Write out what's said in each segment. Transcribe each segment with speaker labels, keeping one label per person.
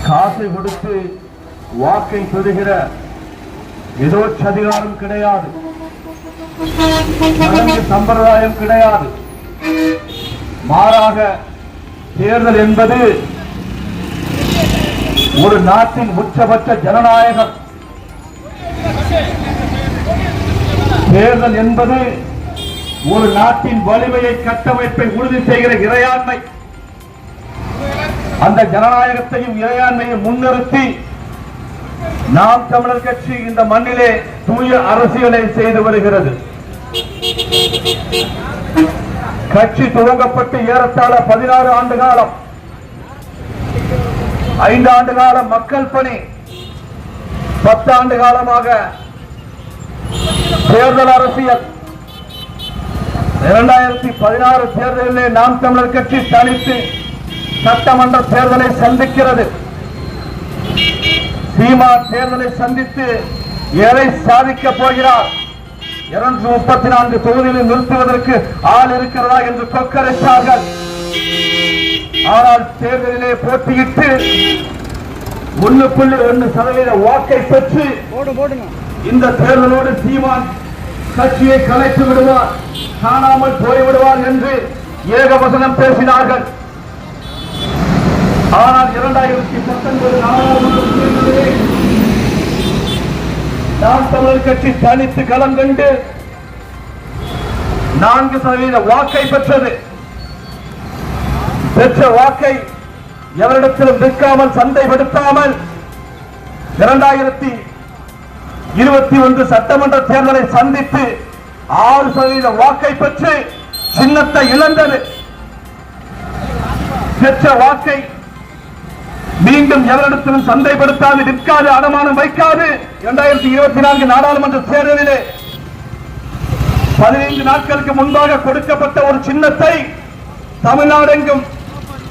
Speaker 1: காசை கொடுத்து வாக்கை பெறுகிற ஏதோ அதிகாரம் கிடையாது, சம்பிரதாயம் கிடையாது. மாறாக தேர்தல் என்பது ஒரு நாட்டின் உச்சபட்ச ஜனநாயகம். தேர்தல் என்பது ஒரு நாட்டின் வலிமையை, கட்டமைப்பை உறுதி செய்கிற இறையாண்மை. அந்த ஜனநாயகத்தையும் இறையாண்மையும் முன்னிறுத்தி நாம் தமிழர் கட்சி இந்த மண்ணிலே தூய அரசியலை செய்து வருகிறது. கட்சி துவங்கப்பட்டு ஏறத்தாழ 16 ஆண்டு காலம், 5 ஆண்டு காலம் மக்கள் பணி, 10 ஆண்டு காலமாக தேர்தல் அரசியல். 2016 தேர்தலிலே நாம் தமிழர் கட்சி தனித்து சட்டமன்ற தேர்தலை சந்திக்கிறது. சீமான் தேர்தலை சந்தித்து எதை சாதிக்கப் போகிறார்? 234 தொகுதிகளில் நிறுத்துவதற்கு ஆள் இருக்கிறதா என்று கொக்கரைத்தார்கள். ஆனால் தேர்தலிலே போட்டியிட்டு 1.1% வாக்கை பெற்று இந்த தேர்தலோடு சீமான் கட்சியை கலைத்து விடுவார், காணாமல் போய்விடுவார் என்று ஏகவசனம் பேசினார்கள். ஆனால் 2019 நாடாளுமன்ற தேர்தலிலே நாம் தமிழர் கட்சி தனித்து களம் கண்டு 4% வாக்கை பெற்றது. பெற்ற வாக்கை எவரிடத்திலும் விற்காமல், சந்தைப்படுத்தாமல் 2021 சட்டமன்ற தேர்தலை சந்தித்து 6% வாக்கை பெற்று சின்னத்தை இழந்தது. பெற்ற வாக்கை மீண்டும் எவரிடத்திலும் சந்தைப்படுத்தாது, விற்காது, அடமானம் வைக்காது 2024 நாடாளுமன்ற தேர்தலிலே 15 நாட்களுக்கு முன்பாக கொடுக்கப்பட்ட ஒரு சின்னத்தை தமிழ்நாடெங்கும்,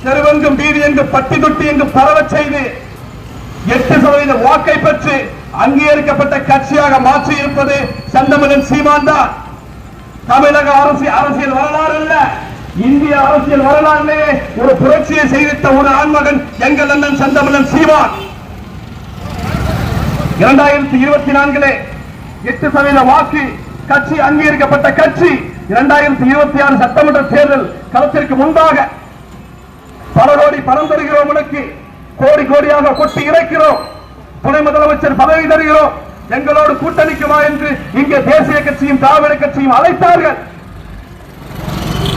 Speaker 1: தெருவெங்கும், வீதியெங்கும், பட்டி தொட்டி எங்கும் பரவ செய்து 8% வாக்கை பெற்று அங்கீகரிக்கப்பட்ட கட்சியாக மாற்றி இருப்பது செந்தமிழன் சீமான் தான். தமிழக அரசியல் வரலாறு அல்ல, இந்திய அரசியல் வரலாற்றிலே ஒரு புரட்சியை செய்தித்த ஒரு ஆண்மகன் எங்கள் அண்ணன் செந்தமிழன் சீமான். 2024 8% வாக்கு கட்சி அங்கீகரிக்கப்பட்ட கட்சி 2026 சட்டமன்ற தேர்தல் களத்திற்கு முன்பாக பல கோடி பணம் தருகிறோம், உனக்கு கோடி கோடியாக கொட்டி இறைக்கிறோம், துணை முதலமைச்சர் பதவி தருகிறோம், எங்களோடு கூட்டணிக்குமா என்று இங்கே தேசிய கட்சியும் திராவிட கட்சியும் அழைத்தார்கள்.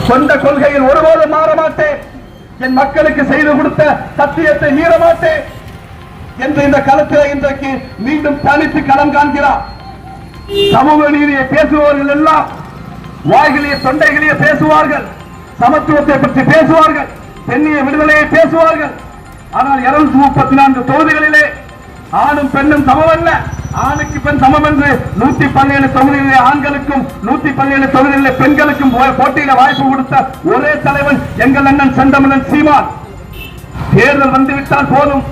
Speaker 1: சொந்த கொள்கையில் ஒருபோதும் மாற மாட்டேன், என் மக்களுக்கு செய்து கொடுத்த சத்தியத்தை மீற மாட்டேன் என்று இந்த களத்தில் இன்றைக்கு மீண்டும் தனித்து களம் காண்கிறார். சமூக நீதியை பேசுபவர்கள் எல்லாம் வாய்களிய தொண்டைகளிலே பேசுவார்கள், சமத்துவத்தை பற்றி பேசுவார்கள், பெண்ணிய விடுதலையை பேசுவார்கள். ஆனால் 234 தொகுதிகளிலே ஆணும் பெண்ணும் சமமல்ல, ஆணுக்கு பெண் சமம் என்று 117 தொகுதிகளிலே ஆண்களுக்கும் 117 தொகுதிகளிலே பெண்களுக்கும் போட்டியிட வாய்ப்பு கொடுத்த ஒரே தலைவன் எங்கள் அண்ணன் செந்தமிழன் சீமான். தேர்தல் வந்துவிட்டால் போதும்,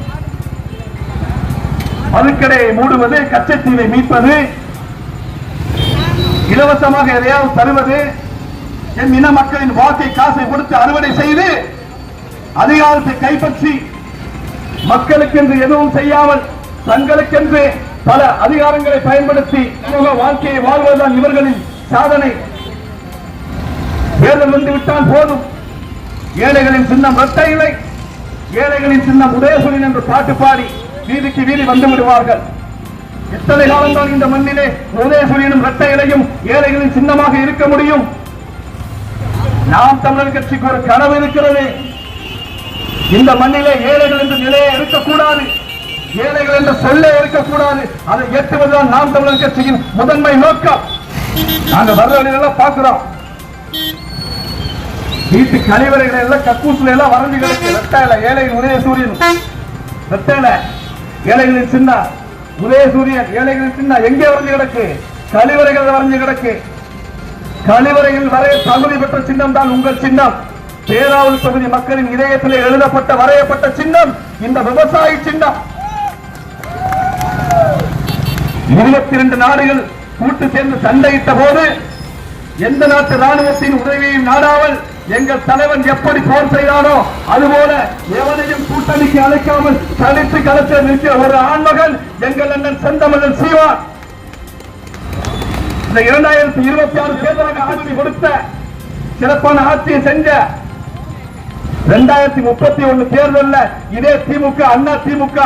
Speaker 1: மதுக்கடையை மூடுவது, கச்சத்தீவை மீட்பது, இலவசமாக எதையாவது தருவது, என் இன மக்களின் வாக்கை காசை கொடுத்து அறுவடை செய்து அதிகாரத்தை கைப்பற்றி மக்களுக்கென்று எதுவும் செய்யாமல் தங்களுக்கென்று பல அதிகாரங்களை பயன்படுத்தி சமூக வாழ்க்கையை வாழ்வதுதான் இவர்களின் சாதனை. தேர்தல் வந்துவிட்டால் போதும், ஏழைகளின் சின்னம் இரட்டை இலை, ஏழைகளின் சின்னம் உதயசூரியன் என்று பாட்டு பாடி வீதிக்கு வீதி வந்து விடுவார்கள். எத்தனை காலம்தான் இந்த மண்ணிலே உதயசூரியனும் இரட்டை இலையும் ஏழைகளின் சின்னமாக இருக்க முடியும்? நாம் தமிழர் கட்சிக்கு ஒரு கனவு இருக்கிறது. இந்த மண்ணிலே ஏழைகள் என்ற நிலையை இருக்கக்கூடாது, ஏழைகள் என்ற சொல்லே இருக்கக்கூடாது. அதை எட்டுவதுதான் நாம் தமிழர் கட்சியின் முதன்மை நோக்கம். நாங்க வரலாம் பார்க்கிறோம், வீட்டு கழிவறைகளை எல்லாம் கக்கூசுல எல்லாம் வரைஞ்சு கிடக்கு ரெட்டையில ஏழைகள் உதயசூரியன், ரெட்டையில ஏழைகளின் சின்ன உதயசூரியன், ஏழைகளின் சின்ன எங்கே வரைஞ்சு கிடக்கு? கழிவறைகள் வரைஞ்சு கிடக்கு. கழிவறையில் வரைய தகுதி பெற்ற சின்னம் தான் உங்கள் சின்னம். பேராவூர் தொகுதி மக்களின் இதயத்திலே எழுதப்பட்ட வரையப்பட்ட சின்னம் இந்த விவசாயி சின்னம். 22 நாடுகள் கூட்டு சேர்ந்து சண்டையிட்ட போது எந்த நாட்டு ராணுவத்தின் உதவியையும் நாடாமல் எங்கள் தலைவன் எப்படி போர் செய்தானோ அதுபோல எவனையும் கூட்டணிக்கு அழைக்காமல் தனித்து களத்தில் நிற்கிற ஒரு ஆண்மகன் எங்கள் அண்ணன் செந்தமிழன் சீமான். இந்த 2026 தேர்தலுக்கு ஆட்சி கொடுத்த சிறப்பான ஆட்சியை செஞ்ச 2031 தேர்தல்ல இதே திமுக அண்ணா திமுக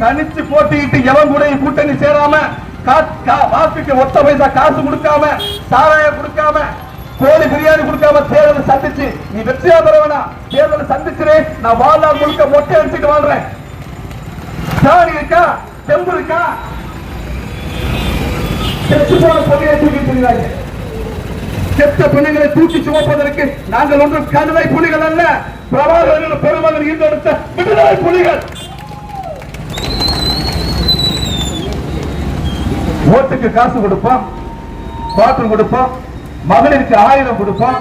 Speaker 1: தனிச்சு போட்டியிட்டு எவன் கூட கூட்டணி சேராம வாக்குக்கு ஒத்த பைசா காசு கொடுக்காம சாராயம் கொடுக்காம கோழி பிரியாணி கொடுக்காம தேர்தலை சந்திச்சு நீ வெற்றியா பெறவனா தேர்தலை சந்திச்சுறேன் நான் வாழ்நாள் முழுக்க மொட்டை அடிச்சுட்டு வாழ்றேன். சாணி இருக்கா தெம்பு இருக்கா செத்து போன பொண்ணையை தூக்கி செத்த பெண்ணுகளை தூக்கி சுமப்பதற்கு நாங்கள் ஒன்றும் கடுமை புலிகள் அல்ல, பிரபாகரன் பெருமகன் ஈர்த்தெடுத்த விடுதலை புலிகள். ஓட்டுக்கு காசு கொடுப்போம், பாட்டில் கொடுப்போம், மகளிருக்கு 1000 கொடுப்போம்,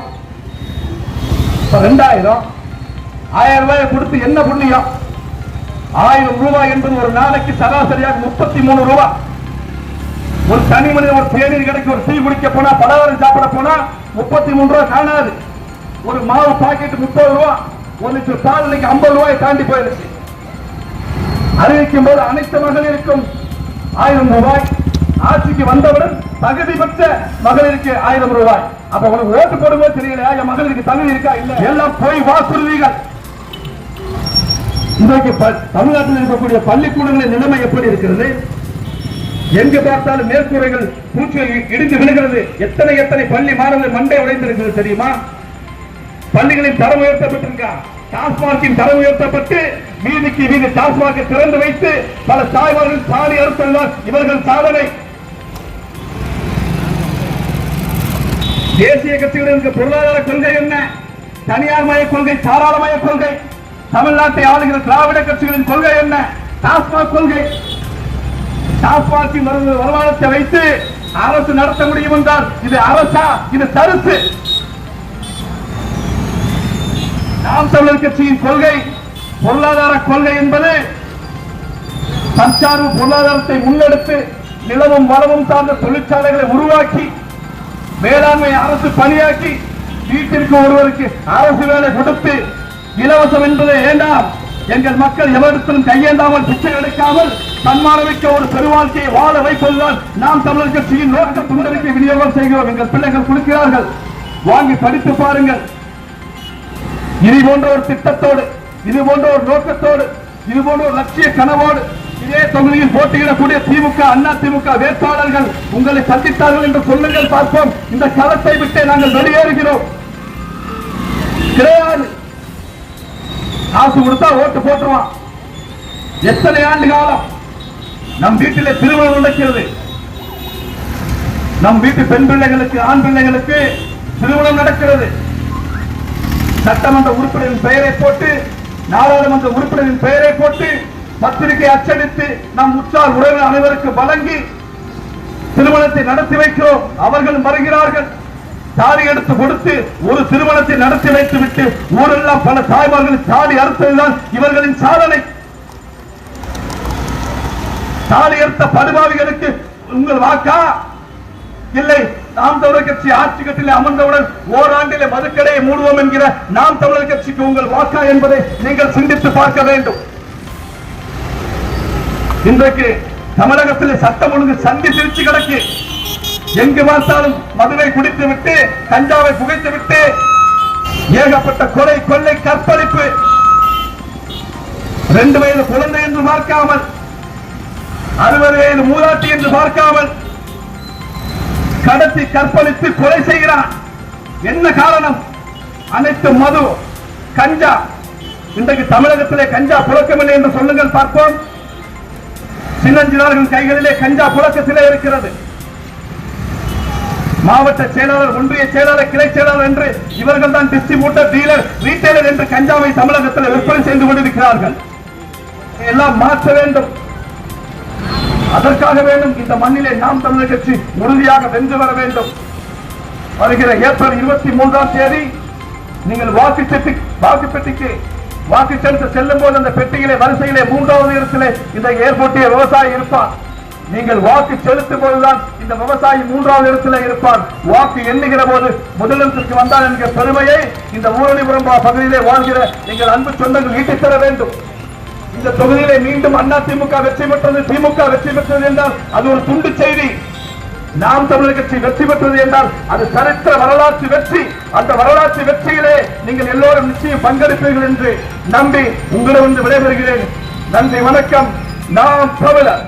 Speaker 1: 2000 1000 ரூபாய் கொடுத்து என்ன புண்ணியம்? 1000 ரூபாய் என்பது ஒரு நாளைக்கு சராசரியாக 33 ரூபாய். ஒரு தனி மனிதன் ஒரு தேநீர் கடைக்கு ஒரு டீ குடிக்க போனா பலகாரம் சாப்பிட போனா 33 ரூபாய் காணாது. ஒரு மாவு பாக்கெட் 30 ரூபாய், 1 லிட்டர் பால் 50 ரூபாய் தாண்டி போயிருச்சு. அறிவிக்கும் போது அனைத்து மகளிருக்கும் 1000 ரூபாய், ஆட்சிக்கு வந்தவுடன் தகுதி பெற்ற மகளிருக்கு 1000 ரூபாய். அப்ப உனக்கு ஓட்டு போடும்போது தெரியல என் மகளிருக்கு தகுதி இருக்கா இல்ல, எல்லாம் போய் வாக்குறுதிகள். இன்றைக்கு தமிழ்நாட்டில் இருக்கக்கூடிய பள்ளிக்கூடங்களின் நிலைமை எப்படி இருக்கிறது? எங்க பார்த்தாலும் மேற்கூரைகள் பூச்சிகள் இடிந்து விழுகிறது. எத்தனை எத்தனை பள்ளி மாணவர்கள் மண்டை உடைந்திருக்கிறது தெரியுமா? பள்ளிகளின் தரம் உயர்த்தப்பட்டிருக்கா? டாஸ்மாகின் தரம் உயர்த்தப்பட்டு வீதிக்கு வீதி டாஸ்மாக திறந்து வைத்து பல தாய்மார்கள் சாலை அறுத்தல்தான் இவர்கள் சாதனை. தேசிய கட்சிகளுக்கு பொருளாதார கொள்கை என்ன? தனியார் மய கொள்கை, தாராளமய கொள்கை. தமிழ்நாட்டை ஆளுகிற திராவிட கட்சிகளின் கொள்கை என்ன? டாஸ்மாக் கொள்கை. டாஸ்மாகின் வருமானத்தை வைத்து அரசு நடத்த முடியும் என்றால் இது அரசா? இது தரிசு. நாம் தமிழர் கட்சியின் கொள்கை பொருளாதார கொள்கை என்பது தற்சார்பு பொருளாதாரத்தை முன்னெடுத்து நிலவும் வளமும் சார்ந்த தொழிற்சாலைகளை உருவாக்கி வேளாண்மை அரசு பணியாக்கி வீட்டிற்கு ஒருவருக்கு அரசு வேலை கொடுத்து இலவசம் என்பதை வேண்டாம், எங்கள் மக்கள் எவரிடத்திலும் கையேந்தாமல் பிச்சை எடுக்காமல் தன்மானமிக்க ஒரு பெருவாழ்க்கையை வாழ வைப்பதுதான் நாம் தமிழர் கட்சியின் நோக்க துண்டறிக்கை விநியோகம் செய்கிறோம். எங்கள் பிள்ளைகள் கொடுக்கிறார்கள், வாங்கி படித்து பாருங்கள். இது போன்ற ஒரு திட்டத்தோடு, இது போன்ற ஒரு நோக்கத்தோடு, இது போன்ற ஒரு லட்சிய கனவோடு இதே தொகுதியில் போட்டியிடக்கூடிய திமுக அண்ணா திமுக வேட்பாளர்கள் உங்களை சந்தித்தார்கள் என்று சொல்லுங்கள் பார்ப்போம். இந்த களத்தை விட்டு நாங்கள் வெளியேறுகிறோம். கிடையாது, காசு கொடுத்தா ஓட்டு போட்டுருவான். எத்தனை ஆண்டு காலம் நம் வீட்டிலே திருமணம் நடக்கிறது. நம் வீட்டு பெண் பிள்ளைகளுக்கு ஆண் பிள்ளைகளுக்கு திருமணம் நடக்கிறது. சட்டமன்ற உறுப்பினரின் பெயரை போட்டு, நாடாளுமன்ற உறுப்பினரின் பெயரை போட்டு பத்திரிகை அச்சடித்து நம் உற்றார் உறவினர் அனைவருக்கு வழங்கி திருமணத்தை நடத்தி வைக்கிறோம். அவர்கள் வருகிறார்கள், தாலி எடுத்து கொடுத்து ஒரு திருமணத்தை நடத்தி வைத்து விட்டு ஊரெல்லாம் பல தாய்மார்கள் தாலி அறுத்ததுதான் இவர்களின் சாதனை. தாலி அறுத்த படுபாவிகளுக்கு உங்கள் வாக்கா? இல்லை, நாம் தமிழர் கட்சி ஆட்சி கட்டிலே அமர்ந்தவுடன் ஓராண்டிலே மதுக்கடையை மூடுவோம் என்கிற நாம் தமிழர் கட்சிக்கு உங்கள் வாக்கா என்பதை நீங்கள் சிந்தித்து பார்க்க வேண்டும். இன்றைக்கு தமிழகத்திலே சட்டம் ஒழுங்கு சந்தி சிரிச்சு கிடக்கு. எங்கு பார்த்தாலும் மதுவை குடித்து விட்டு கஞ்சாவை புகைத்து விட்டு ஏகப்பட்ட கொலை கொள்ளை கற்பழிப்பு. 2 வயது குழந்தை என்று பார்க்காமல், 60 வயது மூதாட்டி என்று பார்க்காமல் கடத்தி கற்பழித்து கொலை செய்கிறான். என்ன காரணம்? அனைத்து மது, கஞ்சா. இன்றைக்கு தமிழகத்திலே கஞ்சா புழக்கமில்லை என்று சொல்லுங்கள் பார்ப்போம். சின்னஞ்சிறார்கள் கைகளிலே கஞ்சா புழக்கத்திலே இருக்கிறது. மாவட்ட செயலாளர், ஒன்றிய செயலாளர், கிளை செயலாளர் என்று இவர்கள் தான் டிஸ்ட்ரிபியூட்டர், டீலர், ரீட்டைலர் என்று கஞ்சாவை தமிழகத்தில் விற்பனை செய்து கொண்டிருக்கிறார்கள். எல்லாம் மாற்ற வேண்டும். அதற்காக வேண்டும் இந்த மண்ணிலே நாம் தமிழர் கட்சி உறுதியாக வென்று வர வேண்டும். வருகிற ஏப்ரல் 23ஆம் தேதி நீங்கள் வாக்குப்பெட்டிக்கு வாக்கு செலுத்த செல்லும் போது அந்த பெட்டியிலே வரிசையிலே 3வது இடத்திலே இந்த ஏர்போர்ட்டிய விவசாயி இருப்பார். நீங்கள் வாக்கு செலுத்தும் போதுதான் இந்த விவசாயி 3வது இடத்தில் இருப்பார். வாக்கு எண்ணுகிற போது முதலிடத்திற்கு வந்தார் என்கிற பெருமையை இந்த ஊரணிபுரம் பகுதியிலே வாழ்கிற எங்கள் அன்பு சொந்தங்கள் ஈட்டித் தர வேண்டும். இந்த தொகுதியிலே மீண்டும் அதிமுக வெற்றி பெற்றது, திமுக வெற்றி பெற்றது என்றால் அது ஒரு துண்டு செய்தி. நாம் தமிழர் கட்சி வெற்றி பெற்றது என்றால் அது சரித்திர வரலாற்று வெற்றி. அந்த வரலாற்று வெற்றியிலே நீங்கள் எல்லோரும் நிச்சயம் பங்கெடுப்பீர்கள் என்று நம்பி உங்களிடம் விடைபெறுகிறேன். நன்றி, வணக்கம். நாம் தமிழர்.